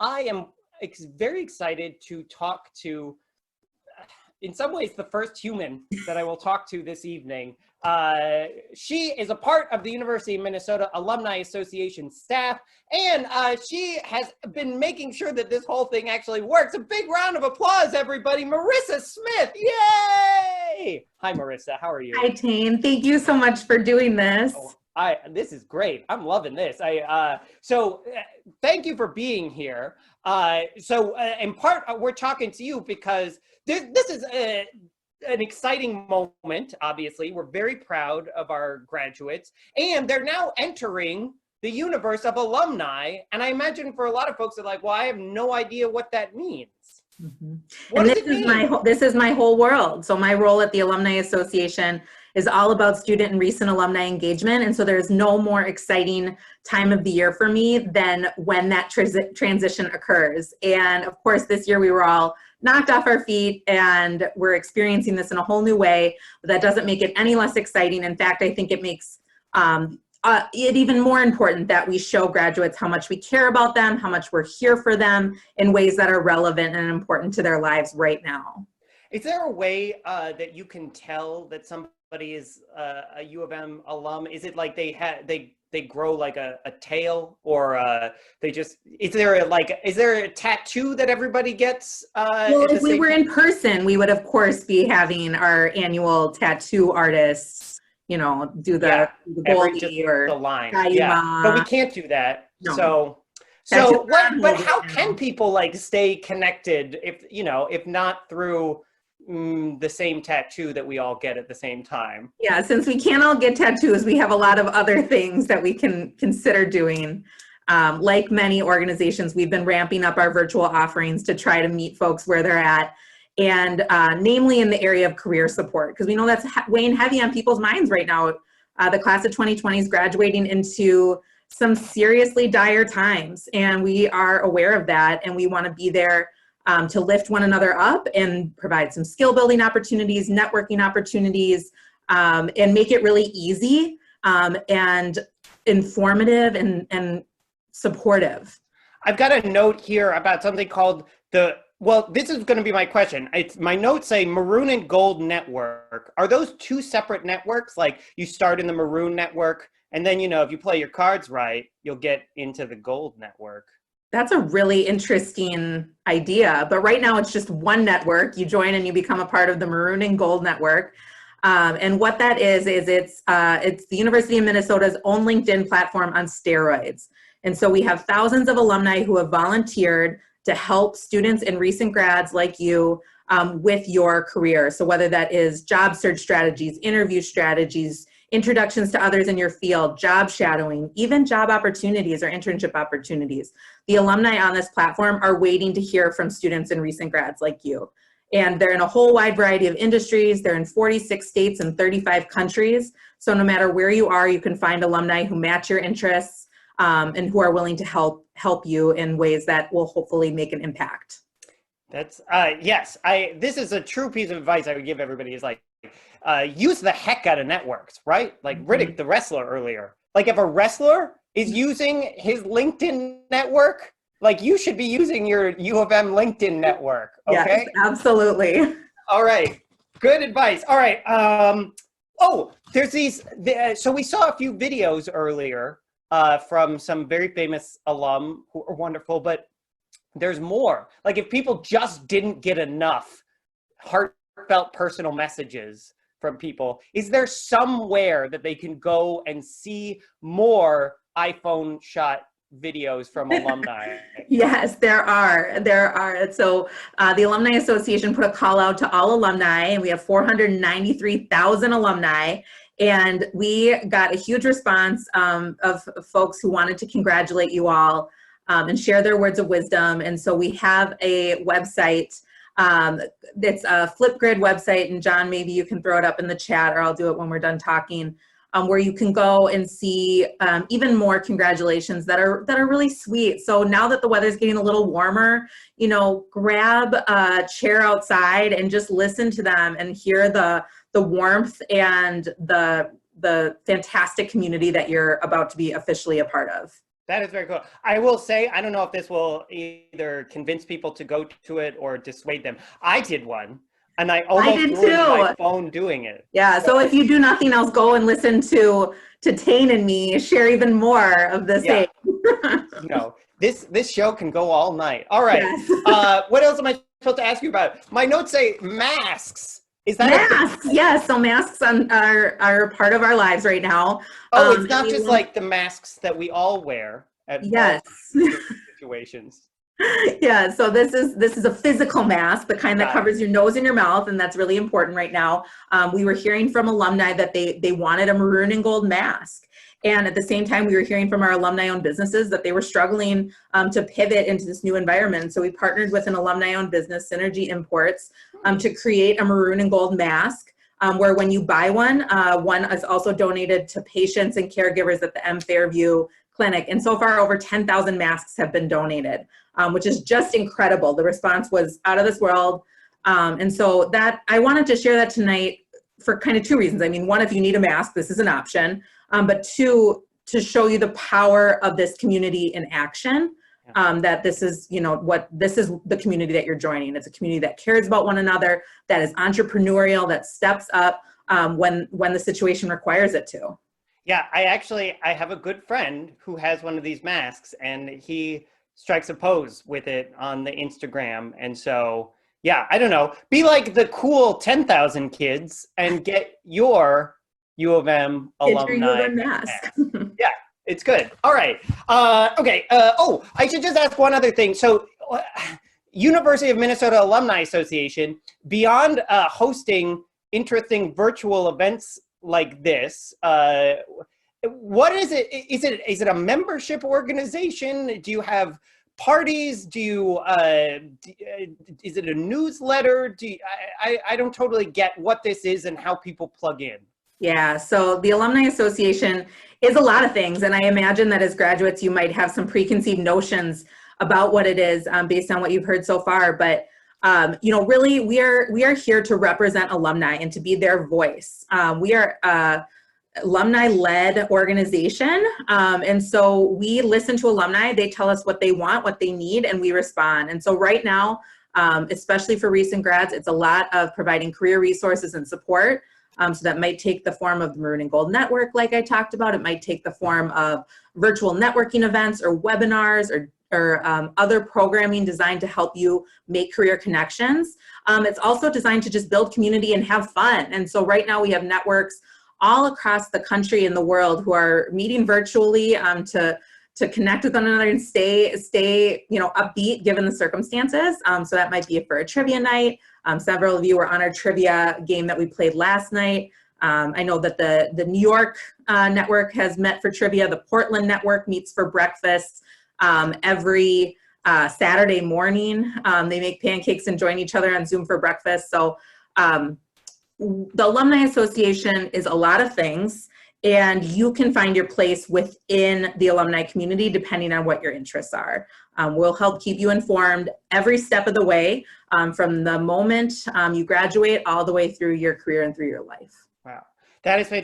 I am very excited to talk to, in some ways, the first human that I will talk to this evening. She is a part of the University of Minnesota Alumni Association staff, and she has been making sure that this whole thing actually works. A big round of applause, everybody. Marissa Smith, yay! Hi, Marissa, how are you? Hi, Tane. Thank you so much for doing this. Oh, this is great. I'm loving this. Thank you for being here. In part, we're talking to you because this is an exciting moment. Obviously, we're very proud of our graduates, and they're now entering the universe of alumni. And I imagine for a lot of folks, they're like, "Well, I have no idea what that means." Mm-hmm. What does it mean? This is my whole world. So my role at the Alumni Association is all about student and recent alumni engagement. And so there's no more exciting time of the year for me than when that transition occurs. And of course, this year we were all knocked off our feet and we're experiencing this in a whole new way, but that doesn't make it any less exciting. In fact, I think it makes it even more important that we show graduates how much we care about them, how much we're here for them in ways that are relevant and important to their lives right now. Is there a way that you can tell that somebody is a U of M alum? Is it like they grow like a tail, or is there a tattoo that everybody gets? Well, if we were in person, we would of course be having our annual tattoo artists, you know, do the Goldie or the line. Kayuma. Yeah, but we can't do that. No. But how can people like stay connected if not through the same tattoo that we all get at the same time? Yeah, since we can't all get tattoos, we have a lot of other things that we can consider doing. Like many organizations, we've been ramping up our virtual offerings to try to meet folks where they're at, and namely in the area of career support, because we know that's weighing heavy on people's minds right now. The class of 2020 is graduating into some seriously dire times, and we are aware of that, and we want to be there to lift one another up and provide some skill building opportunities, networking opportunities, and make it really easy and informative and supportive. I've got a note here about something called this is going to be my question. My notes say Maroon and Gold Network. Are those two separate networks? Like you start in the Maroon network, and then, if you play your cards right, you'll get into the Gold network. That's a really interesting idea, but right now it's just one network. You join and you become a part of the Maroon and Gold network. And what that is it's the University of Minnesota's own LinkedIn platform on steroids. And so we have thousands of alumni who have volunteered to help students and recent grads like you with your career. So whether that is job search strategies, interview strategies, introductions to others in your field, job shadowing, even job opportunities or internship opportunities. The alumni on this platform are waiting to hear from students and recent grads like you. And they're in a whole wide variety of industries. They're in 46 states and 35 countries. So no matter where you are, you can find alumni who match your interests and who are willing to help you in ways that will hopefully make an impact. That's yes. This is a true piece of advice I would give everybody, is like use the heck out of networks, right? Like Riddick, the wrestler, earlier. Like if a wrestler is using his LinkedIn network, like you should be using your U of M LinkedIn network. Okay. Yes, absolutely. All right. Good advice. All right. There's these. So we saw a few videos earlier from some very famous alum who are wonderful, but there's more. Like if people just didn't get enough heartfelt personal messages from people, is there somewhere that they can go and see more iPhone shot videos from alumni? Yes, there are. So the Alumni Association put a call out to all alumni, and we have 493,000 alumni. And we got a huge response of folks who wanted to congratulate you all and share their words of wisdom. And so we have a website that's a Flipgrid website. And John, maybe you can throw it up in the chat, or I'll do it when we're done talking, where you can go and see even more congratulations that are really sweet. So now that the weather's getting a little warmer, grab a chair outside and just listen to them and hear the warmth and the fantastic community that you're about to be officially a part of. That is very cool. I will say, I don't know if this will either convince people to go to it or dissuade them. I did one, and I almost did ruined my too. phone doing it. Yeah, so if you do nothing else, go and listen to Tane and me share even more of the same. No, this show can go all night. All right. Yes. What else am I supposed to ask you about? My notes say masks. Is that masks? Yes. So masks are part of our lives right now. Oh, it's not just like the masks that we all wear at yes all situations. Yeah, so this is a physical mask, the kind that covers your nose and your mouth, and that's really important right now. We were hearing from alumni that they wanted a maroon and gold mask. And at the same time, we were hearing from our alumni-owned businesses that they were struggling to pivot into this new environment. So we partnered with an alumni-owned business, Synergy Imports, to create a maroon and gold mask, where when you buy one, one is also donated to patients and caregivers at the M Fairview Clinic. And so far, over 10,000 masks have been donated, which is just incredible. The response was out of this world. And so that I wanted to share that tonight for kind of two reasons. I mean, one, if you need a mask, this is an option. But two, to show you the power of this community in action, that this is, this is the community that you're joining. It's a community that cares about one another, that is entrepreneurial, that steps up when the situation requires it to. Yeah, I have a good friend who has one of these masks, and he strikes a pose with it on the Instagram. And so, yeah, I don't know, be like the cool 10,000 kids and get your U of M alumni mask. Yeah, it's good. All right. Okay. Oh, I should just ask one other thing. So University of Minnesota Alumni Association, beyond hosting interesting virtual events like this, what is it? Is it a membership organization? Do you have parties? Do you is it a newsletter? I don't totally get what this is and how people plug in. Yeah, so the Alumni Association is a lot of things, and I imagine that as graduates you might have some preconceived notions about what it is based on what you've heard so far. But really, we are here to represent alumni and to be their voice. We are alumni-led organization, and so we listen to alumni. They tell us what they want, what they need, and we respond. And so right now, especially for recent grads, it's a lot of providing career resources and support. So that might take the form of the Maroon and Gold Network, like I talked about. It might take the form of virtual networking events or webinars or other programming designed to help you make career connections. It's also designed to just build community and have fun. And so right now we have networks all across the country and the world who are meeting virtually to connect with one another and stay upbeat given the circumstances. So that might be for a trivia night. Several of you were on our trivia game that we played last night. I know that the New York network has met for trivia. The Portland network meets for breakfast every Saturday morning. They make pancakes and join each other on Zoom for breakfast. So the Alumni Association is a lot of things, and you can find your place within the alumni community depending on what your interests are. We'll help keep you informed every step of the way, from the moment you graduate all the way through your career and through your life. Wow, that is fantastic.